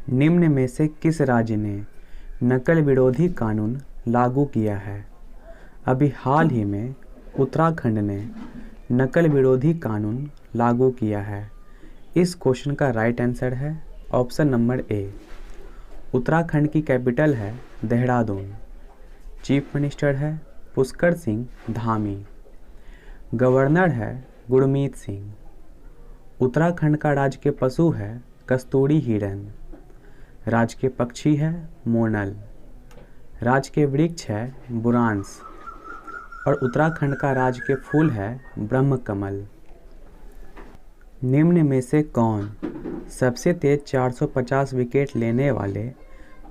निम्न में से किस राज्य ने नकल विरोधी कानून लागू किया है? अभी हाल ही में उत्तराखंड ने नकल विरोधी कानून लागू किया है। इस क्वेश्चन का राइट आंसर है ऑप्शन नंबर ए। उत्तराखंड की कैपिटल है देहरादून। चीफ मिनिस्टर है पुष्कर सिंह धामी। गवर्नर है गुरमीत सिंह। उत्तराखंड का राज्य के पशु है कस्तूरी हिरन। राज्य के पक्षी है मोनल। राज्य के वृक्ष है बुरांस। और उत्तराखंड का राज्य के फूल है ब्रह्म कमल। निम्न में से कौन सबसे तेज 450 विकेट लेने वाले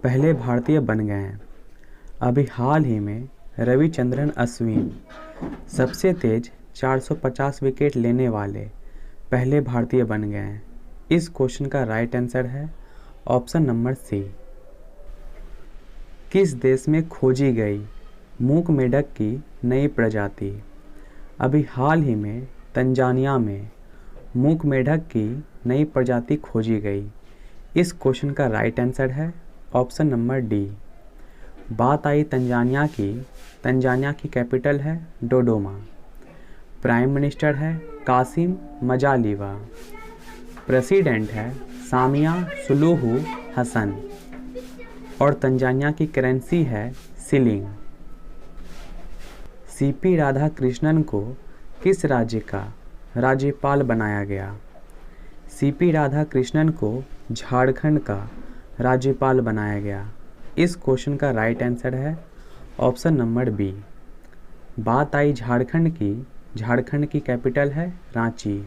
पहले भारतीय बन गए हैं? अभी हाल ही में रविचंद्रन अश्विन सबसे तेज 450 विकेट लेने वाले पहले भारतीय बन गए हैं। इस क्वेश्चन का राइट आंसर है ऑप्शन नंबर सी। किस देश में खोजी गई मूक मेढक की नई प्रजाति? अभी हाल ही में तंजानिया में मूक मेढक की नई प्रजाति खोजी गई। इस क्वेश्चन का राइट आंसर है ऑप्शन नंबर डी। बात आई तंजानिया की। तंजानिया की कैपिटल है डोडोमा। प्राइम मिनिस्टर है कासिम मजालिवा। प्रेसिडेंट है सामिया सुलूहू हसन। और तंजानिया की करेंसी है शिलिंग। सीपी राधाकृष्णन को किस राज्य का राज्यपाल बनाया गया? सीपी राधाकृष्णन को झारखंड का राज्यपाल बनाया गया। इस क्वेश्चन का राइट आंसर है ऑप्शन नंबर बी। बात आई झारखंड की। झारखंड की कैपिटल है रांची।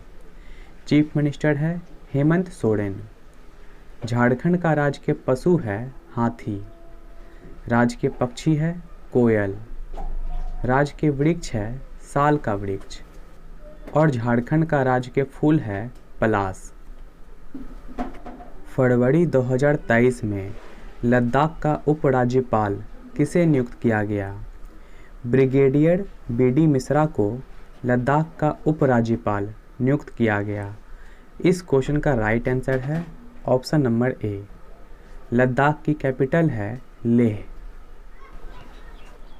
चीफ मिनिस्टर है हेमंत सोरेन। झारखंड का राज्य के पशु है हाथी। राज्य के पक्षी है कोयल। राज्य के वृक्ष है साल का वृक्ष। और झारखंड का राज्य के फूल है पलाश। फरवरी 2023 में लद्दाख का उपराज्यपाल किसे नियुक्त किया गया? ब्रिगेडियर बीडी मिश्रा को लद्दाख का उपराज्यपाल नियुक्त किया गया। इस क्वेश्चन का राइट आंसर है ऑप्शन नंबर ए। लद्दाख की कैपिटल है लेह।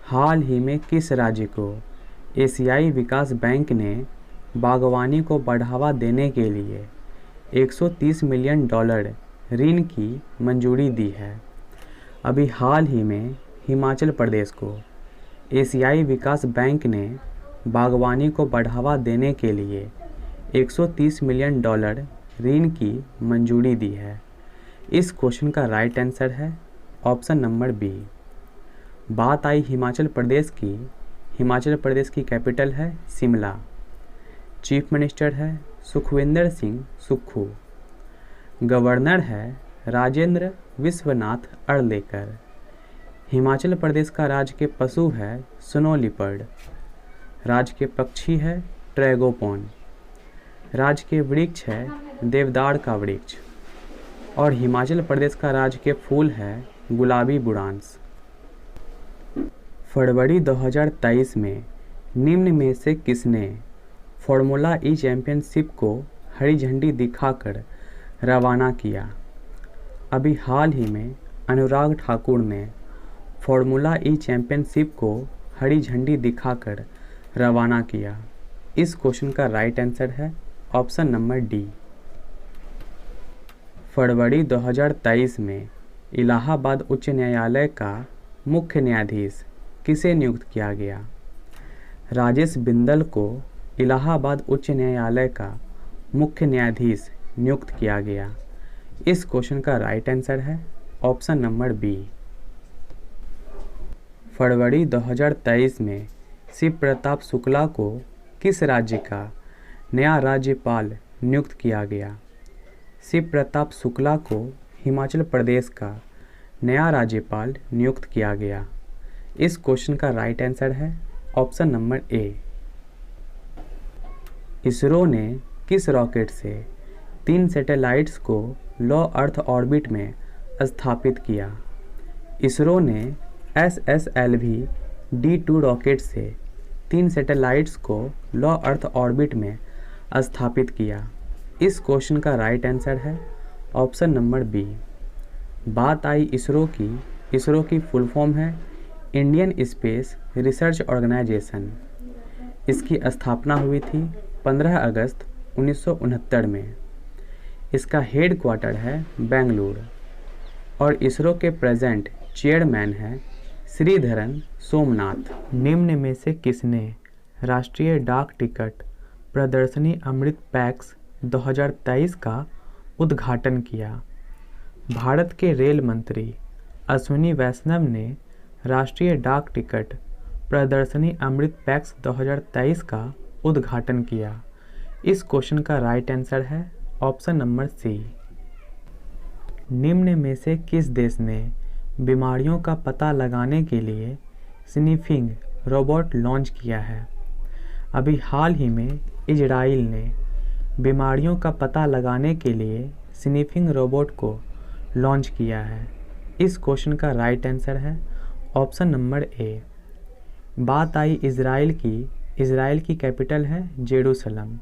हाल ही में किस राज्य को एशियाई विकास बैंक ने बागवानी को बढ़ावा देने के लिए $130 मिलियन ऋण की मंजूरी दी है? अभी हाल ही में हिमाचल प्रदेश को एशियाई विकास बैंक ने बागवानी को बढ़ावा देने के लिए $130 मिलियन ऋण की मंजूरी दी है। इस क्वेश्चन का राइट आंसर है ऑप्शन नंबर बी। बात आई हिमाचल प्रदेश की। हिमाचल प्रदेश की कैपिटल है शिमला। चीफ मिनिस्टर है सुखविंदर सिंह सुक्खू। गवर्नर है राजेंद्र विश्वनाथ अर्लेकर। हिमाचल प्रदेश का राज्य के पशु है स्नो लिपर्ड। राज्य के पक्षी है ट्रैगोपॉन। राज्य के वृक्ष है देवदार का वृक्ष। और हिमाचल प्रदेश का राज्य के फूल है गुलाबी बुरांस। फरवरी 2023 में निम्न में से किसने फॉर्मूला ई चैंपियनशिप को हरी झंडी दिखाकर रवाना किया? अभी हाल ही में अनुराग ठाकुर ने फॉर्मूला ई चैंपियनशिप को हरी झंडी दिखाकर रवाना किया। इस क्वेश्चन का राइट आंसर है ऑप्शन नंबर डी। फरवरी 2023 में इलाहाबाद उच्च न्यायालय का मुख्य न्यायाधीश किसे नियुक्त किया गया? राजेश बिंदल को इलाहाबाद उच्च न्यायालय का मुख्य न्यायाधीश नियुक्त किया गया। इस क्वेश्चन का राइट आंसर है ऑप्शन नंबर बी। फरवरी 2023 में शिव प्रताप शुक्ला को किस राज्य का नया राज्यपाल नियुक्त किया गया? शिव प्रताप शुक्ला को हिमाचल प्रदेश का नया राज्यपाल नियुक्त किया गया। इस क्वेश्चन का राइट आंसर है ऑप्शन नंबर ए। इसरो ने किस रॉकेट से 3 सैटेलाइट्स को लो अर्थ ऑर्बिट में स्थापित किया? इसरो ने SSLV D2 रॉकेट से 3 सैटेलाइट्स को लो अर्थ ऑर्बिट में स्थापित किया। इस क्वेश्चन का राइट आंसर है ऑप्शन नंबर बी। बात आई इसरो की फुल फॉर्म है इंडियन स्पेस रिसर्च ऑर्गेनाइजेशन। इसकी स्थापना हुई थी 15 अगस्त 1969 में। इसका हेड क्वार्टर है बेंगलुरु और इसरो के प्रेजेंट चेयरमैन हैं श्रीधरन सोमनाथ। निम्न में से किसने राष्ट्रीय डाक टिकट प्रदर्शनी अमृत पैक्स 2023 का उद्घाटन किया? भारत के रेल मंत्री अश्विनी वैष्णव ने राष्ट्रीय डाक टिकट प्रदर्शनी अमृत पैक्स 2023 का उद्घाटन किया। इस क्वेश्चन का राइट आंसर है ऑप्शन नंबर सी। निम्न में से किस देश ने बीमारियों का पता लगाने के लिए स्निफिंग रोबोट लॉन्च किया है? अभी हाल ही में इजराइल ने बीमारियों का पता लगाने के लिए स्निफिंग रोबोट को लॉन्च किया है। इस क्वेश्चन का राइट आंसर है ऑप्शन नंबर ए। बात आई इजराइल की कैपिटल है जेरूसलम।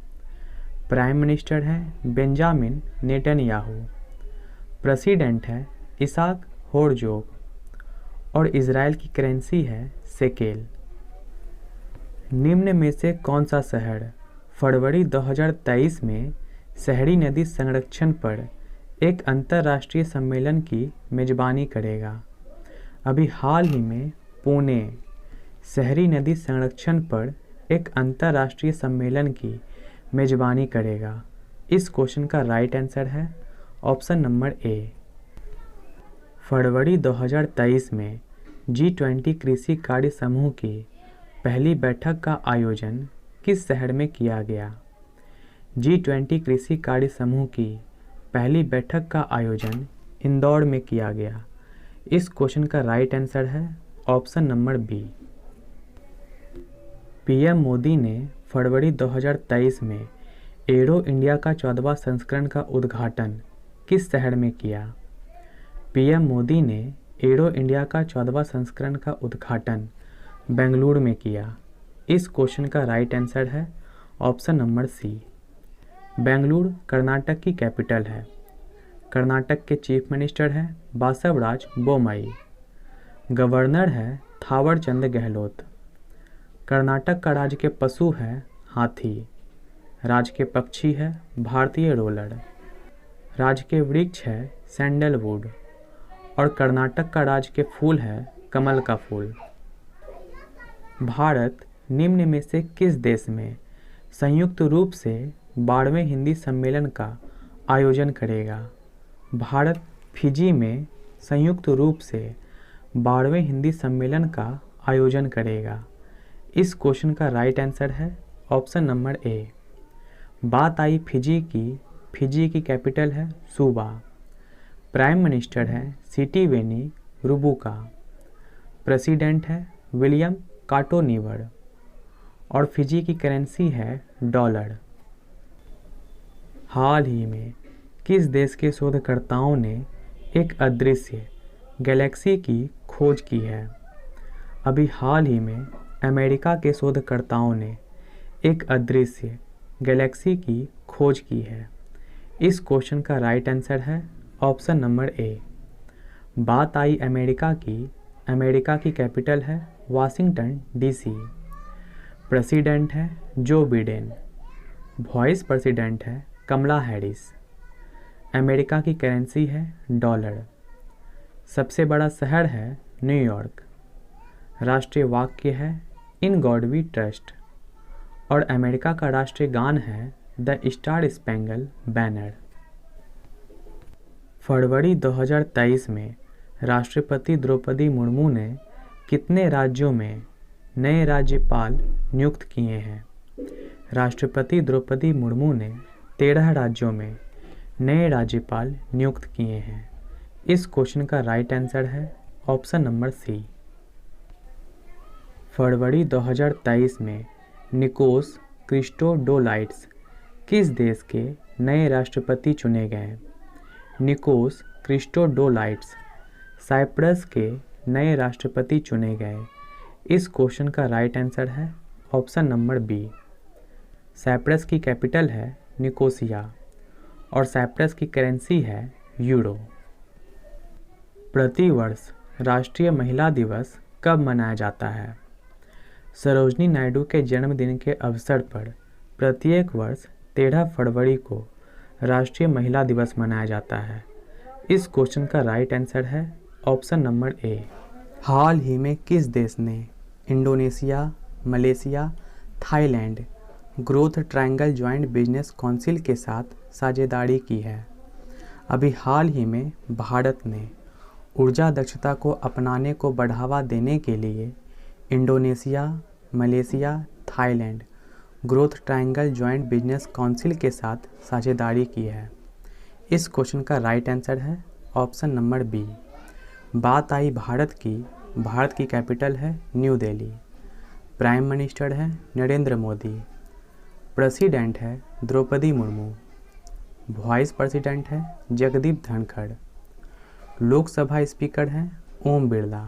प्राइम मिनिस्टर है बेंजामिन नेतन्याहू। प्रेसिडेंट है इसाक हेर्ज़ोग और इजराइल की करेंसी है शेकेल। निम्न में से कौन सा शहर फरवरी 2023 में शहरी नदी संरक्षण पर एक अंतर्राष्ट्रीय सम्मेलन की मेजबानी करेगा? अभी हाल ही में पुणे शहरी नदी संरक्षण पर एक अंतर्राष्ट्रीय सम्मेलन की मेजबानी करेगा। इस क्वेश्चन का राइट आंसर है ऑप्शन नंबर ए। फरवरी 2023 में G20 कृषि कार्य समूह की पहली बैठक का आयोजन किस शहर में किया गया? G20 कृषि कार्य समूह की पहली बैठक का आयोजन इंदौर में किया गया। इस क्वेश्चन का राइट आंसर है option number B. PM Modi ने फरवरी 2023 में एरो इंडिया का 14वां संस्करण का उद्घाटन किस शहर में किया? पीएम मोदी ने एरो इंडिया का 14वां संस्करण का उद्घाटन बेंगलुरु में किया। इस क्वेश्चन का राइट आंसर है option number C. Bengaluru Karnataka की कैपिटल है। कर्नाटक के चीफ मिनिस्टर हैं बासवराज बोम्मई। गवर्नर है थावरचंद गहलोत। कर्नाटक का राज्य के पशु है हाथी। राज्य के पक्षी है भारतीय रोलर। राज्य के वृक्ष है सैंडलवुड और कर्नाटक का राज्य के फूल है कमल का फूल। भारत निम्न में से किस देश में संयुक्त रूप से 12वें हिंदी सम्मेलन का आयोजन करेगा? भारत फिजी में संयुक्त रूप से 12वें हिंदी सम्मेलन का आयोजन करेगा। इस क्वेश्चन का राइट आंसर है ऑप्शन नंबर ए। बात आई फिजी की कैपिटल है सूबा। प्राइम मिनिस्टर है सिटिवेनी रुबुका। प्रेसिडेंट है विलियम काटोनिवर और फिजी की करेंसी है डॉलर। हाल ही में किस देश के शोधकर्ताओं ने एक अदृश्य गैलेक्सी की खोज की है? अभी हाल ही में अमेरिका के शोधकर्ताओं ने एक अदृश्य गैलेक्सी की खोज की है। इस क्वेश्चन का राइट आंसर है ऑप्शन नंबर ए। बात आई अमेरिका की कैपिटल है वाशिंगटन डीसी। प्रेसिडेंट है जो बिडेन। वाइस प्रेसिडेंट है कमला हैरिस। अमेरिका की करेंसी है डॉलर। सबसे बड़ा शहर है न्यूयॉर्क। राष्ट्रीय वाक्य है इन गॉड वी ट्रस्ट और अमेरिका का राष्ट्रीय गान है द स्टार स्पैंगल बैनर। फरवरी 2023 में राष्ट्रपति द्रौपदी मुर्मू ने कितने राज्यों में नए राज्यपाल नियुक्त किए हैं? राष्ट्रपति द्रौपदी मुर्मू ने 13 राज्यों में नए राज्यपाल नियुक्त किए हैं। इस क्वेश्चन का राइट आंसर है ऑप्शन नंबर सी। फरवरी 2023 में निकोस क्रिस्टोडोलाइट्स किस देश के नए राष्ट्रपति चुने गए? निकोस क्रिस्टोडोलाइट्स साइप्रस के नए राष्ट्रपति चुने गए। इस क्वेश्चन का राइट आंसर है ऑप्शन नंबर बी। साइप्रस की कैपिटल है निकोसिया और साइप्रस की करेंसी है यूरो। प्रतिवर्ष राष्ट्रीय महिला दिवस कब मनाया जाता है? सरोजिनी नायडू के जन्मदिन के अवसर पर प्रत्येक वर्ष 13 फरवरी को राष्ट्रीय महिला दिवस मनाया जाता है। इस क्वेश्चन का राइट आंसर है ऑप्शन नंबर ए। हाल ही में किस देश ने Indonesia, Malaysia, Thailand growth triangle joint business council के साथ साझेदारी की है? अभी हाल ही में भारत ने ऊर्जा दक्षता को अपनाने को बढ़ावा देने के लिए Indonesia, Malaysia, Thailand growth triangle joint business council के साथ साझेदारी की है। इस क्वेश्चन का राइट आंसर है ऑप्शन नंबर बी। बात आई भारत की कैपिटल है न्यू दिल्ली। प्राइम मिनिस्टर है नरेंद्र मोदी। प्रेसिडेंट है द्रौपदी मुर्मू। वाइस प्रेसिडेंट है जगदीप धनखड़। लोकसभा स्पीकर हैं ओम बिरला।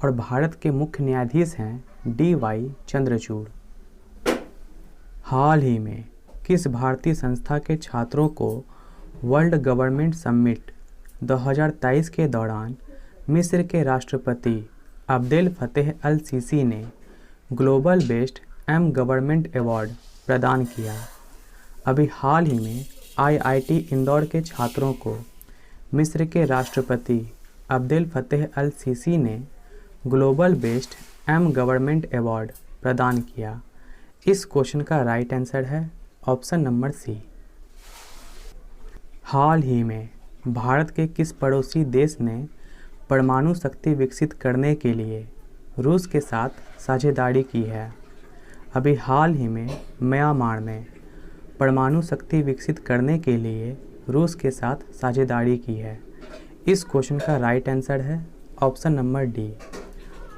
और भारत के मुख्य न्यायाधीश हैं DY चंद्रचूड़। हाल ही में किस भारतीय संस्था के छात्रों को वर्ल्ड गवर्नमेंट समिट 2023 के दौरान मिस्र के राष्ट्रपति अब्देल फतेह अल सीसी ने global best M government award प्रदान किया? अभी हाल ही में IIT इंदौर के छात्रों को मिस्र के राष्ट्रपति अब्देल फतेह अल सीसी ने global best M government award प्रदान किया। इस क्वेश्चन का राइट आंसर है ऑप्शन नंबर सी। हाल ही में भारत के किस पड़ोसी देश ने परमाणु शक्ति विकसित करने के लिए रूस के साथ साझेदारी की है? अभी हाल ही में म्यांमार ने परमाणु शक्ति विकसित करने के लिए रूस के साथ साझेदारी की है। इस क्वेश्चन का राइट आंसर है ऑप्शन नंबर डी।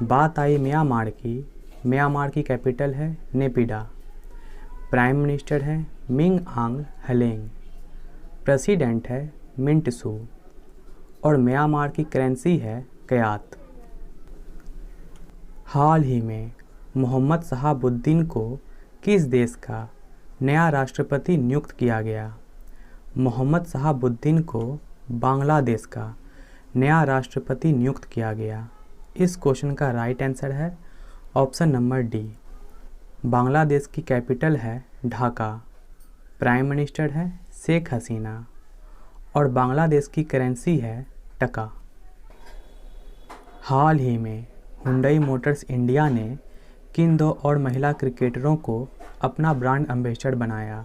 बात आई म्यांमार की कैपिटल है नेपिडा। प्राइम मिनिस्टर है मिंग आंग हलेंग। प्रेसिडेंट है मिंट सू। और म्यांमार की करेंसी है क्यात। हाल ही में मोहम्मद शहाबुद्दीन को किस देश का नया राष्ट्रपति नियुक्त किया गया? मोहम्मद शहाबुद्दीन को बांग्लादेश का नया राष्ट्रपति नियुक्त किया गया। इस क्वेश्चन का राइट आंसर है ऑप्शन नंबर डी। बांग्लादेश की कैपिटल है ढाका। प्राइम मिनिस्टर है शेख हसीना। और बांग्लादेश की करेंसी है टका। हाल ही में हुंडई मोटर्स इंडिया ने किन 2 और महिला क्रिकेटरों को अपना ब्रांड एम्बेसडर बनाया?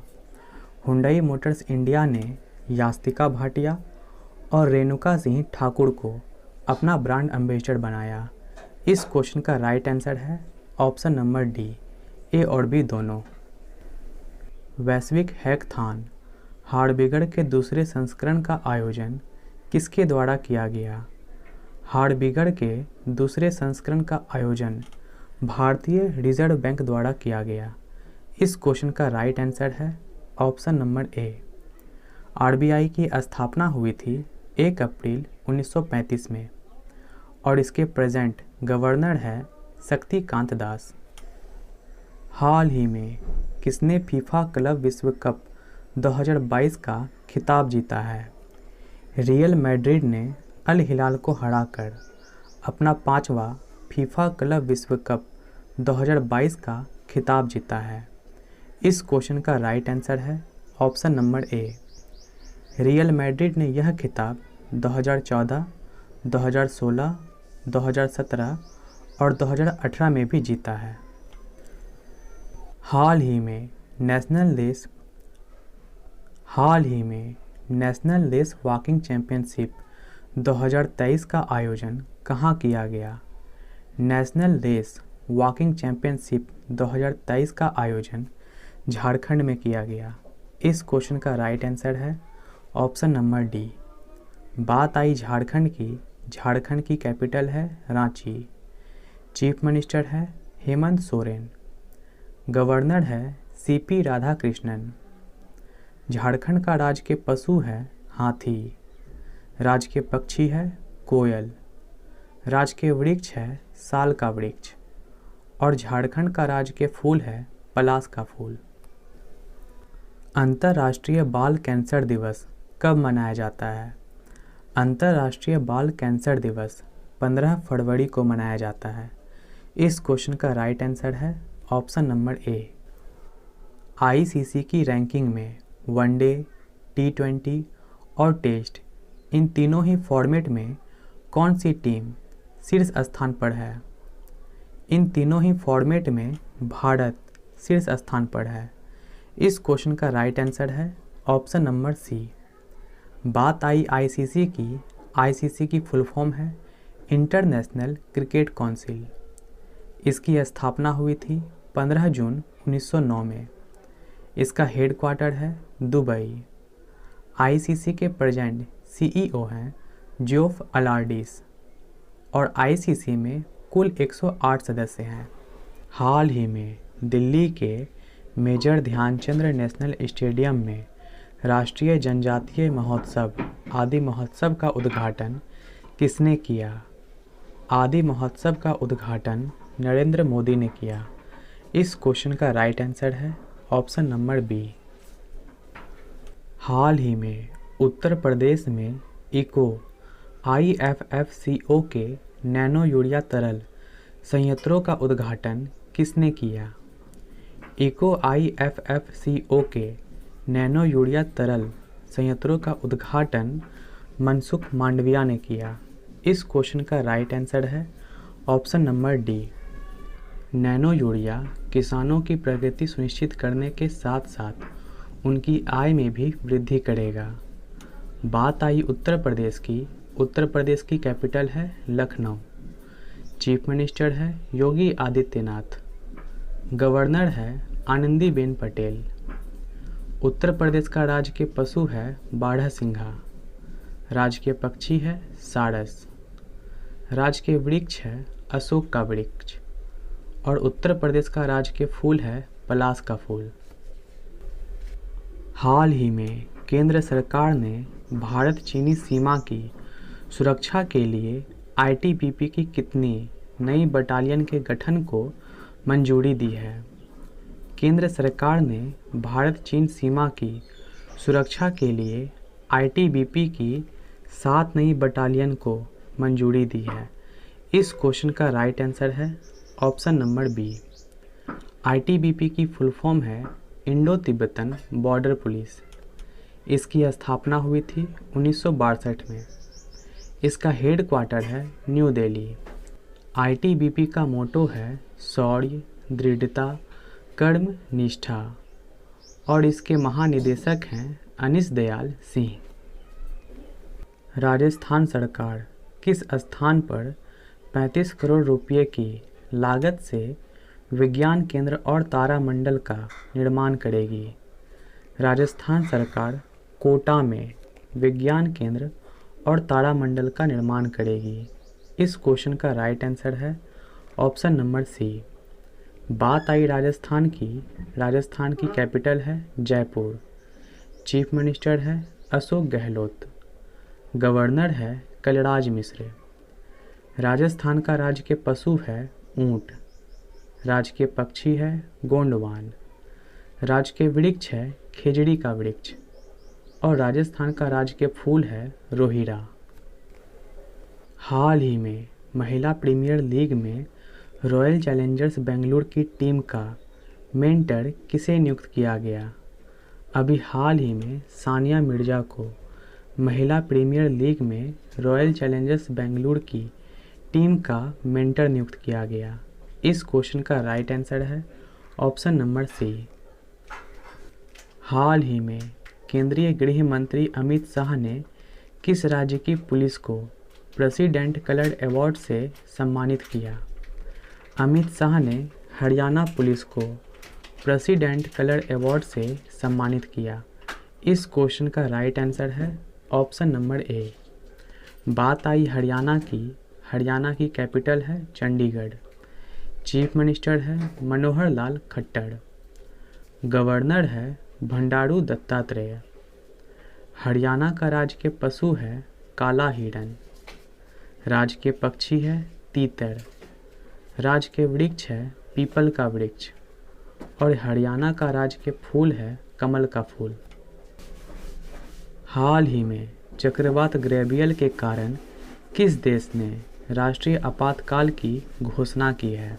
हुंडई मोटर्स इंडिया ने यास्तिका भाटिया और रेणुका सिंह ठाकुर को अपना ब्रांड एम्बेसडर बनाया। इस क्वेश्चन का राइट आंसर है ऑप्शन नंबर डी, ए और बी दोनों। वैश्विक हैकाथॉन हाड़बिगड़ के दूसरे संस्करण का आयोजन किसके द्वारा किया गया? हाड़बिगड़ के दूसरे संस्करण का आयोजन भारतीय रिजर्व बैंक द्वारा किया गया। इस क्वेश्चन का राइट आंसर है ऑप्शन नंबर ए। RBI की स्थापना हुई थी 1 अप्रैल 1935 में और इसके प्रेजेंट गवर्नर है शक्तिकांत दास। हाल ही में किसने फीफा क्लब विश्व कप 2022 का खिताब जीता है? रियल मैड्रिड ने अल हिलाल को हराकर अपना 5वां फीफा क्लब विश्व कप 2022 का खिताब जीता है। इस क्वेश्चन का राइट आंसर है option number A. Real Madrid ने यह खिताब 2014, 2016, 2017 और 2018 में भी जीता है। हाल ही में नेशनल रेस वॉकिंग चैंपियनशिप 2023 का आयोजन कहाँ किया गया? नेशनल रेस वॉकिंग चैंपियनशिप 2023 का आयोजन झारखंड में किया गया। इस क्वेश्चन का राइट आंसर है ऑप्शन नंबर डी। बात आई झारखंड की कैपिटल है रांची। चीफ मिनिस्टर है हेमंत सोरेन। गवर्नर है CP राधाकृष्णन। झारखंड का राज्य के पशु है हाथी। राज्य के पक्षी है कोयल। राज्य के वृक्ष है साल का वृक्ष। और झारखंड का राज्य के फूल है पलाश का फूल। अंतर्राष्ट्रीय बाल कैंसर दिवस कब मनाया जाता है? अंतर्राष्ट्रीय बाल कैंसर दिवस 15 फरवरी को मनाया जाता है। इस क्वेश्चन का राइट आंसर है ऑप्शन नंबर ए। आईसीसी की रैंकिंग में वनडे, T20 और टेस्ट इन तीनों ही फॉर्मेट में कौन सी टीम शीर्ष स्थान पर है? इन तीनों ही फॉर्मेट में भारत शीर्ष स्थान पर है। इस क्वेश्चन का राइट आंसर है ऑप्शन नंबर सी। बात आई आईसीसी की फुल फॉर्म है इंटरनेशनल क्रिकेट काउंसिल। इसकी स्थापना हुई थी 15 जून 1909 में। इसका हेडक्वार्टर है दुबई। आईसीसी के प्रेजेंट CEO हैं जियोफ अलार्डिस और आईसीसी में कुल 108 सदस्य हैं। हाल ही में दिल्ली के मेजर ध्यानचंद नेशनल स्टेडियम में राष्ट्रीय जनजातीय महोत्सव आदि महोत्सव का उद्घाटन किसने किया? आदि महोत्सव का उद्घाटन नरेंद्र मोदी ने किया। इस क्वेश्चन का राइट आंसर है ऑप्शन नंबर बी। हाल ही में उत्तर प्रदेश में इको IFFCO के नैनो यूरिया तरल संयंत्रों का उद्घाटन किसने किया? इको IFFCO के नैनो यूरिया तरल संयंत्रों का उद्घाटन मनसुख मांडविया ने किया। इस क्वेश्चन का राइट आंसर है option number D. Nano urea किसानों की प्रगति सुनिश्चित करने के साथ साथ उनकी आय में भी वृद्धि करेगा। बात आई उत्तर प्रदेश की कैपिटल है लखनऊ। चीफ मिनिस्टर है योगी आदित्यनाथ। गवर्नर है आनंदीबेन पटेल। उत्तर प्रदेश का राजकीय पशु है बारहसिंघा। राजकीय पक्षी है सारस। राजकीय वृक्ष है अशोक का वृक्ष और उत्तर प्रदेश का राजकीय फूल है पलाश का फूल। हाल ही में केंद्र सरकार ने भारत चीनी सीमा की सुरक्षा के लिए ITBP की कितनी नई बटालियन के गठन को मंजूरी दी है? केंद्र सरकार ने भारत चीन सीमा की सुरक्षा के लिए ITBP की 7 नई बटालियन को मंजूरी दी है। इस क्वेश्चन का राइट आंसर है ऑप्शन नंबर बी। ITBP की फुल फॉर्म है इंडो तिब्बतन बॉर्डर पुलिस। इसकी स्थापना हुई थी 1962 में। इसका हेडक्वार्टर है न्यू दिल्ली। ITBP का मोटो है शौर्य, दृढ़ता, कर्म, निष्ठा और इसके महानिदेशक हैं अनीश दयाल सिंह। राजस्थान सरकार किस स्थान पर 35 करोड़ रुपये की लागत से विज्ञान केंद्र और तारामंडल का निर्माण करेगी? राजस्थान सरकार कोटा में विज्ञान केंद्र और तारामंडल का निर्माण करेगी। इस क्वेश्चन का राइट आंसर है ऑप्शन नंबर सी। बात आई राजस्थान की कैपिटल है जयपुर। चीफ मिनिस्टर है अशोक गहलोत। गवर्नर है कलराज मिश्र। राजस्थान का राजकीय पशु है ऊंट। राजकीय पक्षी है गोंडवान। राजकीय वृक्ष है खेजड़ी का वृक्ष और राजस्थान का राजकीय फूल है रोहिरा। हाल ही में महिला प्रीमियर लीग में रॉयल चैलेंजर्स बेंगलुरु की टीम का मेंटर किसे नियुक्त किया गया? अभी हाल ही में सानिया मिर्जा को महिला प्रीमियर लीग में रॉयल चैलेंजर्स बेंगलुरु की टीम का मेंटर नियुक्त किया गया। इस क्वेश्चन का राइट आंसर है ऑप्शन नंबर सी। हाल ही में केंद्रीय गृह मंत्री अमित शाह ने किस राज्य की पुलिस को प्रेसिडेंट कलर अवार्ड से सम्मानित किया? अमित शाह ने हरियाणा पुलिस को प्रेसिडेंट कलर अवार्ड से सम्मानित किया। इस क्वेश्चन का राइट आंसर है ऑप्शन नंबर ए। बात आई हरियाणा की कैपिटल है चंडीगढ़। चीफ मिनिस्टर है मनोहर लाल खट्टर। गवर्नर है भंडारू दत्तात्रेय। हरियाणा का राजकीय पशु है काला हिरण। राजकीय पक्षी है तीतर। राजकीय वृक्ष है पीपल का वृक्ष और हरियाणा का राजकीय फूल है कमल का फूल। हाल ही में चक्रवात गैब्रियल के कारण किस देश ने राष्ट्रीय आपातकाल की घोषणा की है?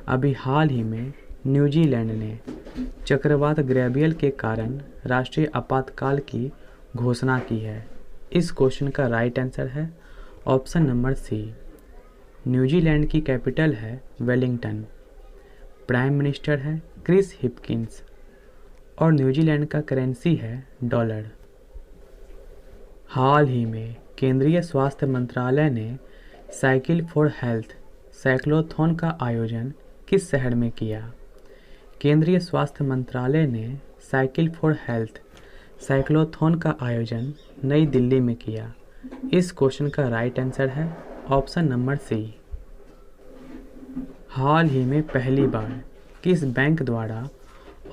अभी हाल ही में न्यूजीलैंड ने चक्रवात गैब्रियल के कारण राष्ट्रीय आपातकाल की घोषणा की है। इस क्वेश्चन का राइट आंसर है ऑप्शन नंबर सी। न्यूजीलैंड की कैपिटल है वेलिंगटन, प्राइम मिनिस्टर है क्रिस हिपकिंस और न्यूजीलैंड का करेंसी है डॉलर। हाल ही में केंद्रीय स्वास्थ्य मंत्रालय ने साइकिल फॉर हेल्थ साइक्लोथॉन का आयोजन किस शहर में किया? केंद्रीय स्वास्थ्य मंत्रालय ने साइकिल फॉर हेल्थ साइक्लोथॉन का आयोजन नई दिल्ली में किया। इस क्वेश्चन का राइट आंसर है ऑप्शन नंबर सी। हाल ही में पहली बार किस बैंक द्वारा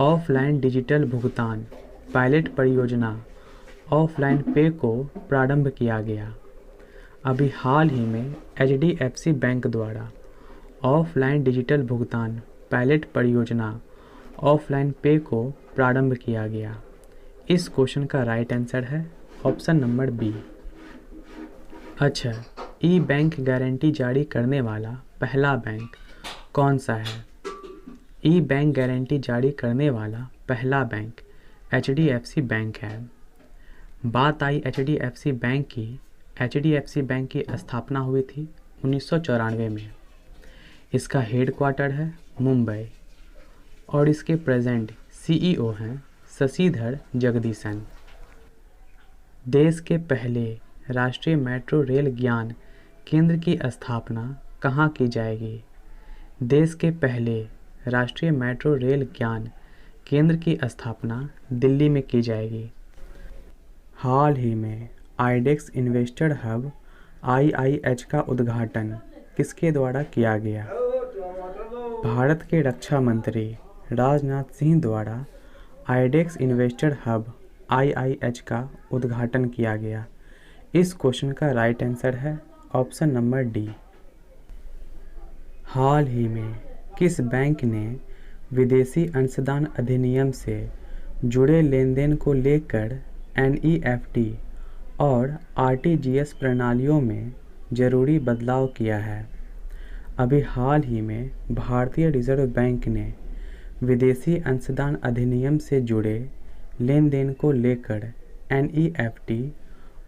ऑफलाइन डिजिटल भुगतान पायलट परियोजना ऑफलाइन पे को प्रारंभ किया गया? अभी हाल ही में HDFC बैंक द्वारा ऑफलाइन डिजिटल भुगतान पायलट परियोजना ऑफलाइन पे को प्रारंभ किया गया। इस क्वेश्चन का राइट आंसर है ऑप्शन नंबर बी। अच्छा, ई बैंक गारंटी जारी करने वाला पहला बैंक कौन सा है? ई बैंक गारंटी जारी करने वाला पहला बैंक HDFC बैंक है। बात आई HDFC बैंक की। HDFC बैंक की स्थापना हुई थी 1994 में। इसका हेडक्वार्टर है मुंबई और इसके प्रेजेंट CEO हैं शशिधर जगदीशन। देश के पहले राष्ट्रीय मेट्रो रेल ज्ञान केंद्र की स्थापना कहाँ की जाएगी? देश के पहले राष्ट्रीय मेट्रो रेल ज्ञान केंद्र की स्थापना दिल्ली में की जाएगी। हाल ही में आईडेक्स इन्वेस्टर हब IIH का उद्घाटन किसके द्वारा किया गया? भारत के रक्षा मंत्री राजनाथ सिंह द्वारा आईडेक्स इन्वेस्टर हब IIH का उद्घाटन किया गया। इस क्वेश्चन का राइट आंसर है ऑप्शन नंबर डी। हाल ही में किस बैंक ने विदेशी अंशदान अधिनियम से जुड़े लेन देन को लेकर NEFT और RTGS प्रणालियों में ज़रूरी बदलाव किया है? अभी हाल ही में भारतीय रिजर्व बैंक ने विदेशी अंशदान अधिनियम से जुड़े लेन देन को लेकर NEFT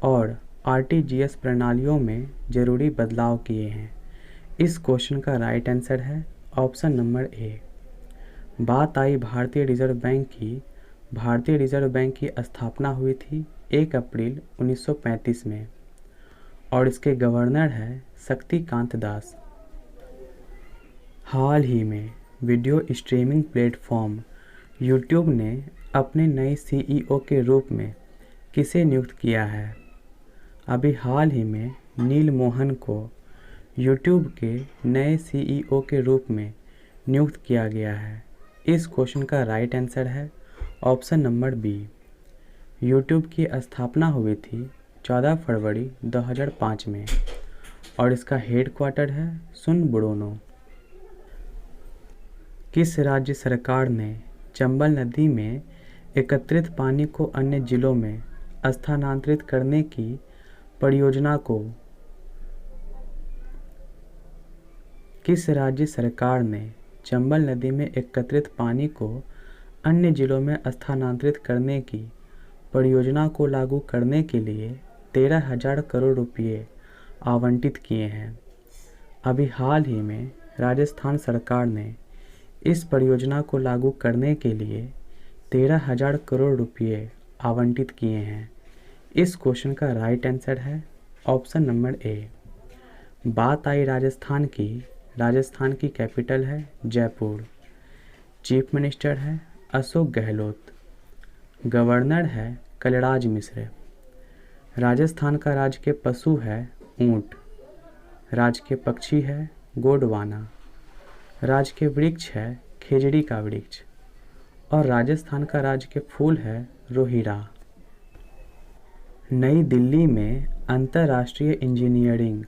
और RTGS प्रणालियों में ज़रूरी बदलाव किए हैं। इस क्वेश्चन का राइट आंसर है ऑप्शन नंबर ए। बात आई भारतीय रिजर्व बैंक की। भारतीय रिजर्व बैंक की स्थापना हुई थी 1 अप्रैल 1935 में और इसके गवर्नर हैं शक्तिकांत दास। हाल ही में वीडियो स्ट्रीमिंग प्लेटफॉर्म YouTube ने अपने नए CEO के रूप में किसे नियुक्त किया है? अभी हाल ही में नील मोहन को YouTube के नए CEO के रूप में नियुक्त किया गया है। इस क्वेश्चन का राइट आंसर है ऑप्शन नंबर बी। YouTube की स्थापना हुई थी 14 फरवरी 2005 में और इसका हेडक्वार्टर है सुनबुरोनो। किस राज्य सरकार ने चंबल नदी में एकत्रित पानी को अन्य जिलों में स्थानांतरित करने की परियोजना को किस राज्य सरकार ने चंबल नदी में एकत्रित पानी को अन्य जिलों में स्थानांतरित करने की परियोजना को लागू करने के लिए 13,000 करोड़ रुपये आवंटित किए हैं? अभी हाल ही में राजस्थान सरकार ने इस परियोजना को लागू करने के लिए 13,000 करोड़ रुपये आवंटित किए हैं। इस क्वेश्चन का राइट आंसर है ऑप्शन नंबर ए। बात आई राजस्थान की। राजस्थान की कैपिटल है जयपुर, चीफ मिनिस्टर है अशोक गहलोत, गवर्नर है कलराज मिश्र। राजस्थान का राज्य के पशु है ऊंट, राज्य के पक्षी है गोंडवाना, राज्य के वृक्ष है खेजड़ी का वृक्ष और राजस्थान का राज्य के फूल है रोहिरा। नई दिल्ली में अंतर्राष्ट्रीय इंजीनियरिंग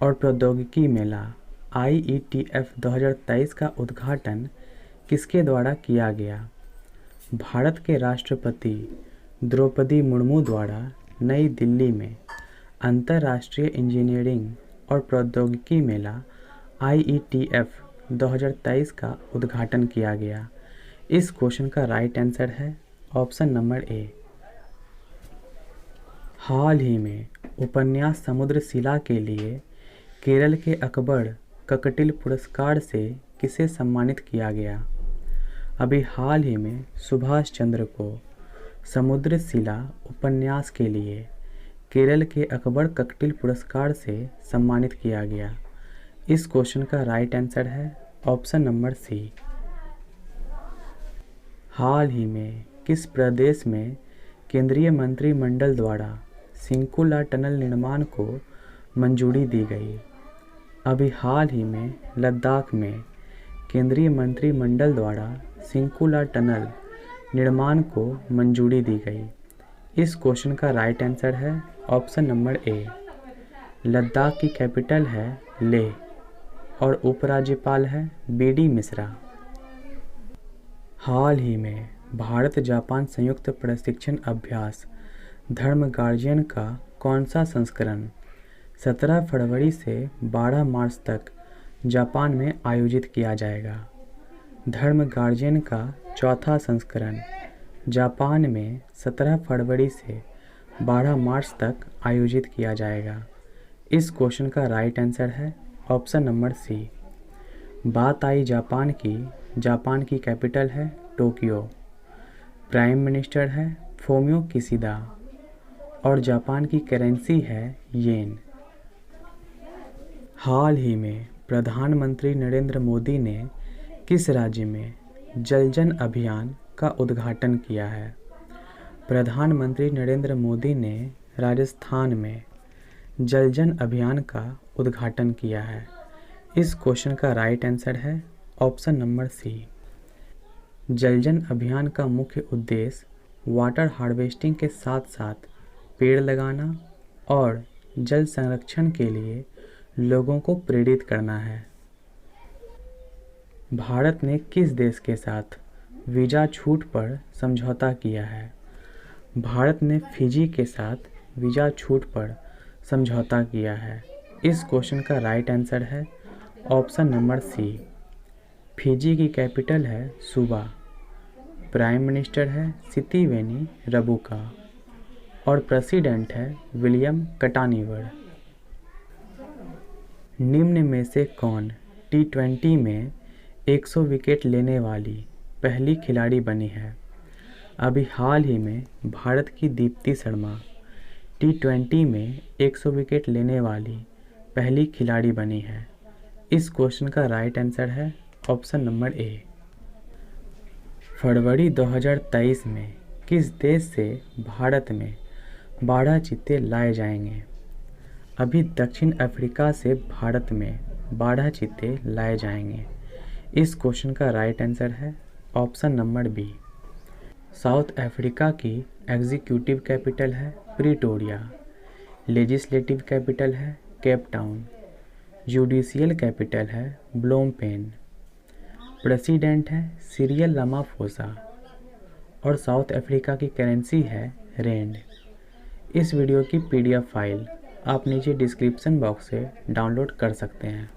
और प्रौद्योगिकी मेला IETF 2023 का उद्घाटन किसके द्वारा किया गया? भारत के राष्ट्रपति द्रौपदी मुर्मू द्वारा नई दिल्ली में अंतर्राष्ट्रीय इंजीनियरिंग और प्रौद्योगिकी मेला IETF 2023 का उद्घाटन किया गया। इस क्वेश्चन का राइट आंसर है ऑप्शन नंबर ए। हाल ही में उपन्यास समुद्रशिला के लिए केरल के अकबर ककटिल पुरस्कार से किसे सम्मानित किया गया? अभी हाल ही में सुभाष चंद्र को समुद्रशिला उपन्यास के लिए केरल के अकबर ककटिल पुरस्कार से सम्मानित किया गया। इस क्वेश्चन का राइट आंसर है ऑप्शन नंबर सी। हाल ही में किस प्रदेश में केंद्रीय मंत्रिमंडल द्वारा सिंकुला टनल निर्माण को मंजूरी दी गई? अभी हाल ही में लद्दाख में केंद्रीय मंत्रिमंडल द्वारा सिंकुला टनल निर्माण को मंजूरी दी गई। इस क्वेश्चन का राइट आंसर है ऑप्शन नंबर ए। लद्दाख की कैपिटल है लेह और उपराज्यपाल है BD मिश्रा। हाल ही में भारत जापान संयुक्त प्रशिक्षण अभ्यास धर्म गार्जियन का कौन सा संस्करण 17 फरवरी से 12 मार्च तक जापान में आयोजित किया जाएगा? धर्म गार्जियन का चौथा संस्करण जापान में 17 फरवरी से 12 मार्च तक आयोजित किया जाएगा। इस क्वेश्चन का राइट आंसर है ऑप्शन नंबर सी। बात आई जापान की कैपिटल है टोक्यो, प्राइम मिनिस्टर है फोमियो किशिदा और जापान की करेंसी है येन। हाल ही में प्रधानमंत्री नरेंद्र मोदी ने किस राज्य में जल जन अभियान का उद्घाटन किया है? प्रधानमंत्री नरेंद्र मोदी ने राजस्थान में जल जन अभियान का उद्घाटन किया है। इस क्वेश्चन का राइट आंसर है ऑप्शन नंबर सी। जल जन अभियान का मुख्य उद्देश्य वाटर हार्वेस्टिंग के साथ साथ पेड़ लगाना और जल संरक्षण के लिए लोगों को प्रेरित करना है। भारत ने किस देश के साथ वीज़ा छूट पर समझौता किया है? भारत ने फिजी के साथ वीज़ा छूट पर समझौता किया है। इस क्वेश्चन का राइट आंसर है ऑप्शन नंबर सी। फिजी की कैपिटल है सुबा, प्राइम मिनिस्टर है सितिवेनी रबुका और प्रेसिडेंट है विलियम कटानीवर। निम्न में से कौन T20 में 100 विकेट लेने वाली पहली खिलाड़ी बनी है? अभी हाल ही में भारत की दीप्ति शर्मा T20 में 100 विकेट लेने वाली पहली खिलाड़ी बनी है। इस क्वेश्चन का राइट आंसर है ऑप्शन नंबर ए। फरवरी 2023 में किस देश से भारत में 12 चीते लाए जाएंगे? अभी दक्षिण अफ्रीका से भारत में 12 चीते लाए जाएंगे। इस क्वेश्चन का राइट आंसर है option number B. South Africa की एग्जीक्यूटिव कैपिटल है प्रिटोरिया, लेजिस्लेटिव कैपिटल है केप टाउन, जुडिशियल कैपिटल है ब्लोमपेन, प्रेसिडेंट है सिरियल रामाफोसा और साउथ अफ्रीका की करेंसी है रेंड। इस वीडियो की PDF फाइल आप नीचे डिस्क्रिप्शन बॉक्स से डाउनलोड कर सकते हैं।